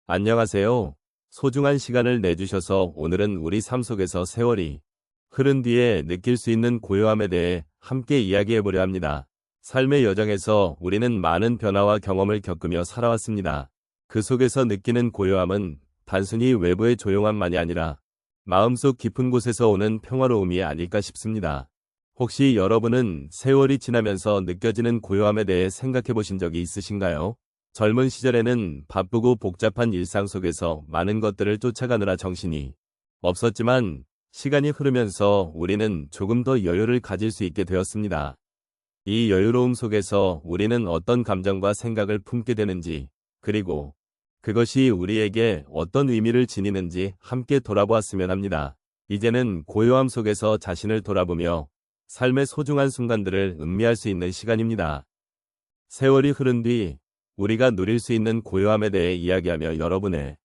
안녕하세요. 소중한 시간을 내주셔서 오늘은 우리 삶 속에서 세월이 흐른 뒤에 느낄 수 있는 고요함에 대해 함께 이야기해 보려 합니다. 삶의 여정에서 우리는 많은 변화와 경험을 겪으며 살아왔습니다. 그 속에서 느끼는 고요함은 단순히 외부의 조용함만이 아니라 마음속 깊은 곳에서 오는 평화로움이 아닐까 싶습니다. 혹시 여러분은 세월이 지나면서 느껴지는 고요함에 대해 생각해 보신 적이 있으신가요? 젊은 시절에는 바쁘고 복잡한 일상 속에서 많은 것들을 쫓아가느라 정신이 없었지만 시간이 흐르면서 우리는 조금 더 여유를 가질 수 있게 되었습니다. 이 여유로움 속에서 우리는 어떤 감정과 생각을 품게 되는지, 그리고 그것이 우리에게 어떤 의미를 지니는지 함께 돌아보았으면 합니다. 이제는 고요함 속에서 자신을 돌아보며 삶의 소중한 순간들을 음미할 수 있는 시간입니다. 세월이 흐른 뒤 우리가 누릴 수 있는 고요함에 대해 이야기하며 여러분의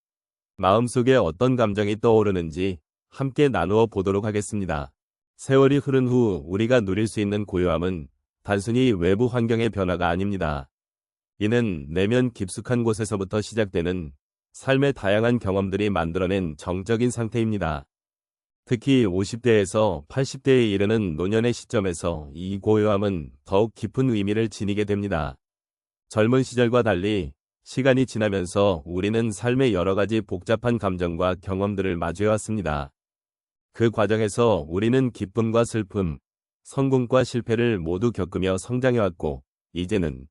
마음속에 어떤 감정이 떠오르는지 함께 나누어 보도록 하겠습니다. 세월이 흐른 후 우리가 누릴 수 있는 고요함은 단순히 외부 환경의 변화가 아닙니다. 이는 내면 깊숙한 곳에서부터 시작되는 삶의 다양한 경험들이 만들어낸 정적인 상태입니다. 특히 50대에서 80대에 이르는 노년의 시점에서 이 고요함은 더욱 깊은 의미를 지니게 됩니다. 젊은 시절과 달리 시간이 지나면서 우리는 삶의 여러 가지 복잡한 감정과 경험들을 마주해왔습니다. 그 과정에서 우리는 기쁨과 슬픔, 성공과 실패를 모두 겪으며 성장해왔고, 이제는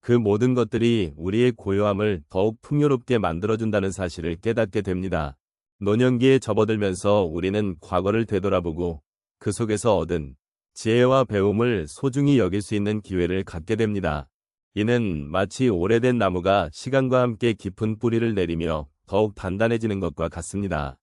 그 모든 것들이 우리의 고요함을 더욱 풍요롭게 만들어준다는 사실을 깨닫게 됩니다. 노년기에 접어들면서 우리는 과거를 되돌아보고 그 속에서 얻은 지혜와 배움을 소중히 여길 수 있는 기회를 갖게 됩니다. 이는 마치 오래된 나무가 시간과 함께 깊은 뿌리를 내리며 더욱 단단해지는 것과 같습니다.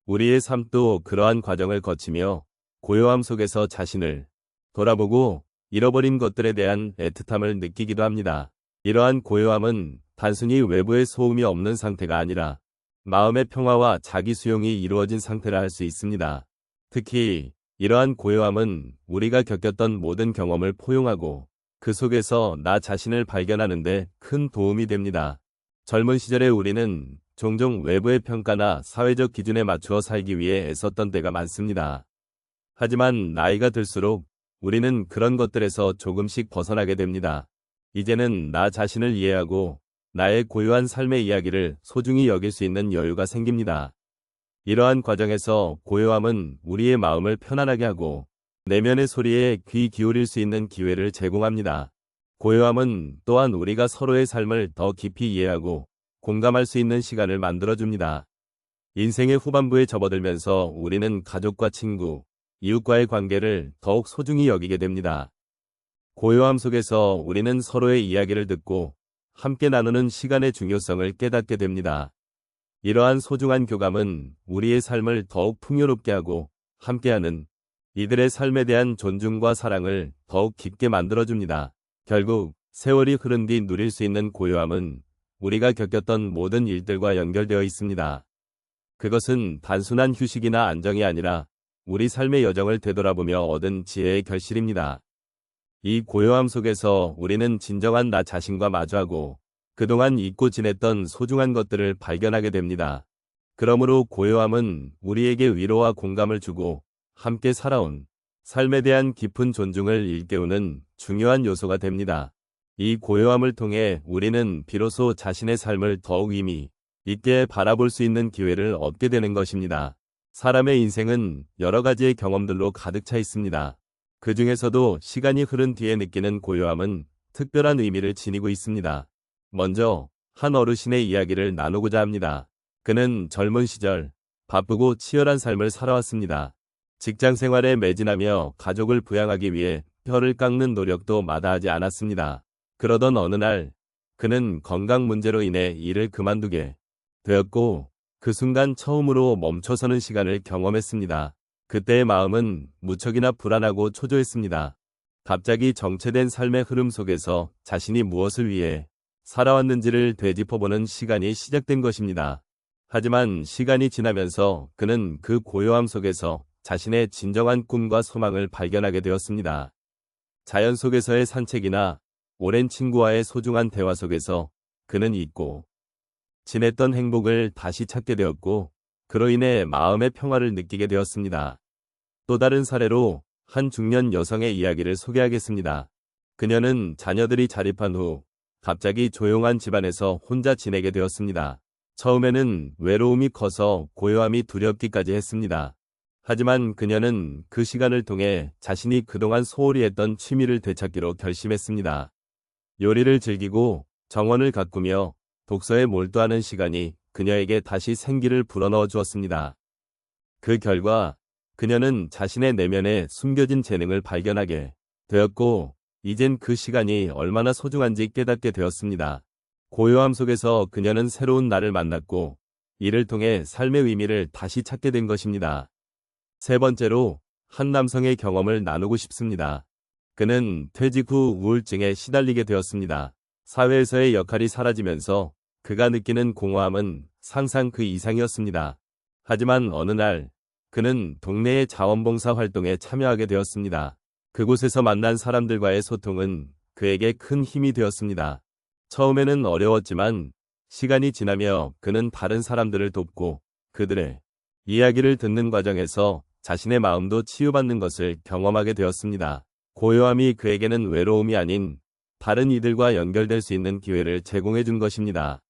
우리의 삶도 그러한 과정을 거치며 고요함 속에서 자신을 돌아보고 잃어버린 것들에 대한 애틋함을 느끼기도 합니다. 이러한 고요함은 단순히 외부의 소음이 없는 상태가 아니라 마음의 평화와 자기 수용이 이루어진 상태라 할 수 있습니다. 특히 이러한 고요함은 우리가 겪었던 모든 경험을 포용하고 그 속에서 나 자신을 발견하는 데 큰 도움이 됩니다. 젊은 시절에 우리는 종종 외부의 평가나 사회적 기준에 맞추어 살기 위해 애썼던 때가 많습니다. 하지만 나이가 들수록 우리는 그런 것들에서 조금씩 벗어나게 됩니다. 이제는 나 자신을 이해하고 나의 고유한 삶의 이야기를 소중히 여길 수 있는 여유가 생깁니다. 이러한 과정에서 고요함은 우리의 마음을 편안하게 하고 내면의 소리에 귀 기울일 수 있는 기회를 제공합니다. 고요함은 또한 우리가 서로의 삶을 더 깊이 이해하고 공감할 수 있는 시간을 만들어줍니다. 인생의 후반부에 접어들면서 우리는 가족과 친구, 이웃과의 관계를 더욱 소중히 여기게 됩니다. 고요함 속에서 우리는 서로의 이야기를 듣고 함께 나누는 시간의 중요성을 깨닫게 됩니다. 이러한 소중한 교감은 우리의 삶을 더욱 풍요롭게 하고 함께하는 이들의 삶에 대한 존중과 사랑을 더욱 깊게 만들어줍니다. 결국 세월이 흐른 뒤 누릴 수 있는 고요함은 우리가 겪었던 모든 일들과 연결되어 있습니다. 그것은 단순한 휴식이나 안정이 아니라 우리 삶의 여정을 되돌아보며 얻은 지혜의 결실입니다. 이 고요함 속에서 우리는 진정한 나 자신과 마주하고 그동안 잊고 지냈던 소중한 것들을 발견하게 됩니다. 그러므로 고요함은 우리에게 위로와 공감을 주고 함께 살아온 삶에 대한 깊은 존중을 일깨우는 중요한 요소가 됩니다. 이 고요함을 통해 우리는 비로소 자신의 삶을 더욱 의미 있게 바라볼 수 있는 기회를 얻게 되는 것입니다. 사람의 인생은 여러 가지의 경험들로 가득 차 있습니다. 그 중에서도 시간이 흐른 뒤에 느끼는 고요함은 특별한 의미를 지니고 있습니다. 먼저 한 어르신의 이야기를 나누고자 합니다. 그는 젊은 시절 바쁘고 치열한 삶을 살아왔습니다. 직장 생활에 매진하며 가족을 부양하기 위해 혀를 깎는 노력도 마다하지 않았습니다. 그러던 어느 날 그는 건강 문제로 인해 일을 그만두게 되었고 그 순간 처음으로 멈춰서는 시간을 경험했습니다. 그때의 마음은 무척이나 불안하고 초조했습니다. 갑자기 정체된 삶의 흐름 속에서 자신이 무엇을 위해 살아왔는지를 되짚어보는 시간이 시작된 것입니다. 하지만 시간이 지나면서 그는 그 고요함 속에서 자신의 진정한 꿈과 소망을 발견하게 되었습니다. 자연 속에서의 산책이나 오랜 친구와의 소중한 대화 속에서 그는 잊고 지냈던 행복을 다시 찾게 되었고, 그로 인해 마음의 평화를 느끼게 되었습니다. 또 다른 사례로 한 중년 여성의 이야기를 소개하겠습니다. 그녀는 자녀들이 자립한 후 갑자기 조용한 집안에서 혼자 지내게 되었습니다. 처음에는 외로움이 커서 고요함이 두렵기까지 했습니다. 하지만 그녀는 그 시간을 통해 자신이 그동안 소홀히 했던 취미를 되찾기로 결심했습니다. 요리를 즐기고 정원을 가꾸며 독서에 몰두하는 시간이 그녀에게 다시 생기를 불어넣어 주었습니다. 그 결과 그녀는 자신의 내면에 숨겨진 재능을 발견하게 되었고, 이젠 그 시간이 얼마나 소중한지 깨닫게 되었습니다. 고요함 속에서 그녀는 새로운 나를 만났고, 이를 통해 삶의 의미를 다시 찾게 된 것입니다. 세 번째로, 한 남성의 경험을 나누고 싶습니다. 그는 퇴직 후 우울증에 시달리게 되었습니다. 사회에서의 역할이 사라지면서 그가 느끼는 공허함은 상상 그 이상이었습니다. 하지만 어느 날, 그는 동네의 자원봉사 활동에 참여하게 되었습니다. 그곳에서 만난 사람들과의 소통은 그에게 큰 힘이 되었습니다. 처음에는 어려웠지만 시간이 지나며 그는 다른 사람들을 돕고 그들의 이야기를 듣는 과정에서 자신의 마음도 치유받는 것을 경험하게 되었습니다. 고요함이 그에게는 외로움이 아닌 다른 이들과 연결될 수 있는 기회를 제공해 준 것입니다.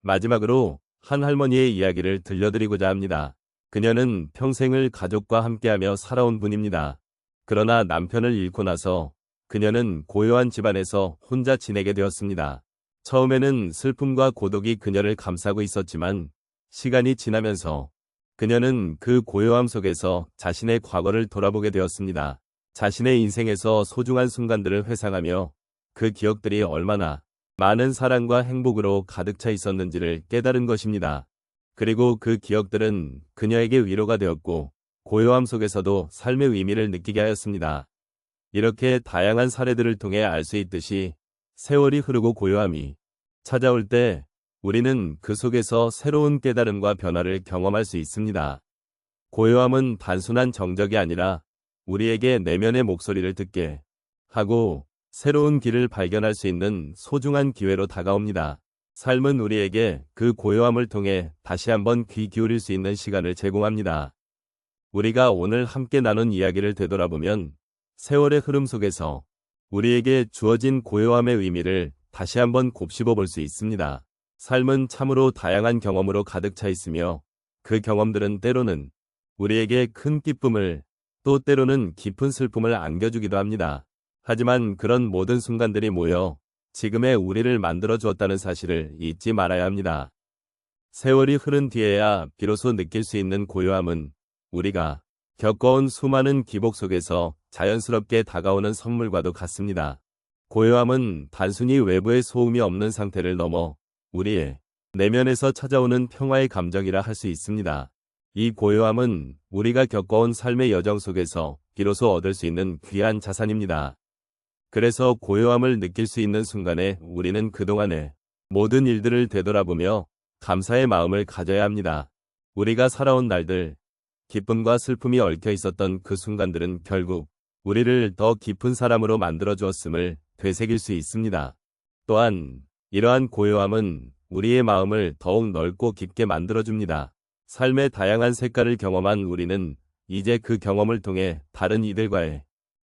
마지막으로 한 할머니의 이야기를 들려드리고자 합니다. 그녀는 평생을 가족과 함께하며 살아온 분입니다. 그러나 남편을 잃고 나서 그녀는 고요한 집안에서 혼자 지내게 되었습니다. 처음에는 슬픔과 고독이 그녀를 감싸고 있었지만 시간이 지나면서 그녀는 그 고요함 속에서 자신의 과거를 돌아보게 되었습니다. 자신의 인생에서 소중한 순간들을 회상하며 그 기억들이 얼마나 많은 사랑과 행복으로 가득 차 있었는지를 깨달은 것입니다. 그리고 그 기억들은 그녀에게 위로가 되었고 고요함 속에서도 삶의 의미를 느끼게 하였습니다. 이렇게 다양한 사례들을 통해 알 수 있듯이 세월이 흐르고 고요함이 찾아올 때 우리는 그 속에서 새로운 깨달음과 변화를 경험할 수 있습니다. 고요함은 단순한 정적이 아니라 우리에게 내면의 목소리를 듣게 하고 새로운 길을 발견할 수 있는 소중한 기회로 다가옵니다. 삶은 우리에게 그 고요함을 통해 다시 한번 귀 기울일 수 있는 시간을 제공합니다. 우리가 오늘 함께 나눈 이야기를 되돌아보면 세월의 흐름 속에서 우리에게 주어진 고요함의 의미를 다시 한번 곱씹어 볼 수 있습니다. 삶은 참으로 다양한 경험으로 가득 차 있으며 그 경험들은 때로는 우리에게 큰 기쁨을 또 때로는 깊은 슬픔을 안겨주기도 합니다. 하지만 그런 모든 순간들이 모여 지금의 우리를 만들어 주었다는 사실을 잊지 말아야 합니다. 세월이 흐른 뒤에야 비로소 느낄 수 있는 고요함은 우리가 겪어온 수많은 기복 속에서 자연스럽게 다가오는 선물과도 같습니다. 고요함은 단순히 외부의 소음이 없는 상태를 넘어 우리의 내면에서 찾아오는 평화의 감정이라 할 수 있습니다. 이 고요함은 우리가 겪어온 삶의 여정 속에서 비로소 얻을 수 있는 귀한 자산입니다. 그래서 고요함을 느낄 수 있는 순간에 우리는 그동안의 모든 일들을 되돌아보며 감사의 마음을 가져야 합니다. 우리가 살아온 날들, 기쁨과 슬픔이 얽혀 있었던 그 순간들은 결국 우리를 더 깊은 사람으로 만들어 주었음을 되새길 수 있습니다. 또한 이러한 고요함은 우리의 마음을 더욱 넓고 깊게 만들어줍니다. 삶의 다양한 색깔을 경험한 우리는 이제 그 경험을 통해 다른 이들과의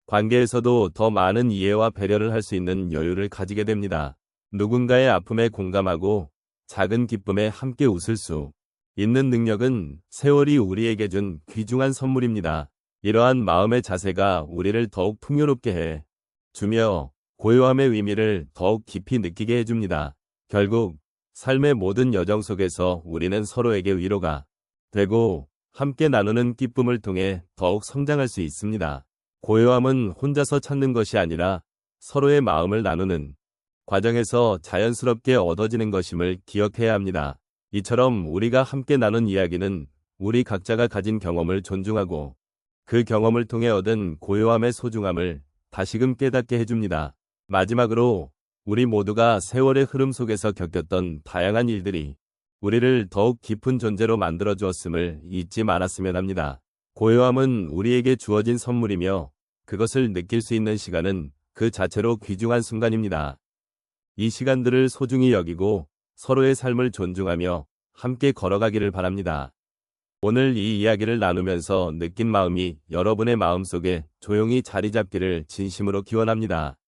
관계에서도 더 많은 이해와 배려를 할 수 있는 여유를 가지게 됩니다. 누군가의 아픔에 공감하고 작은 기쁨에 함께 웃을 수 있는 능력은 세월이 우리에게 준 귀중한 선물입니다. 이러한 마음의 자세가 우리를 더욱 풍요롭게 해 주며 고요함의 의미를 더욱 깊이 느끼게 해줍니다. 결국 삶의 모든 여정 속에서 우리는 서로에게 위로가 되고 함께 나누는 기쁨을 통해 더욱 성장할 수 있습니다. 고요함은 혼자서 찾는 것이 아니라 서로의 마음을 나누는 과정에서 자연스럽게 얻어지는 것임을 기억해야 합니다. 이처럼 우리가 함께 나눈 이야기는 우리 각자가 가진 경험을 존중하고 그 경험을 통해 얻은 고요함의 소중함을 다시금 깨닫게 해줍니다. 마지막으로 우리 모두가 세월의 흐름 속에서 겪었던 다양한 일들이 우리를 더욱 깊은 존재로 만들어 주었음을 잊지 말았으면 합니다. 고요함은 우리에게 주어진 선물이며 그것을 느낄 수 있는 시간은 그 자체로 귀중한 순간입니다. 이 시간들을 소중히 여기고 서로의 삶을 존중하며 함께 걸어가기를 바랍니다. 오늘 이 이야기를 나누면서 느낀 마음이 여러분의 마음속에 조용히 자리 잡기를 진심으로 기원합니다.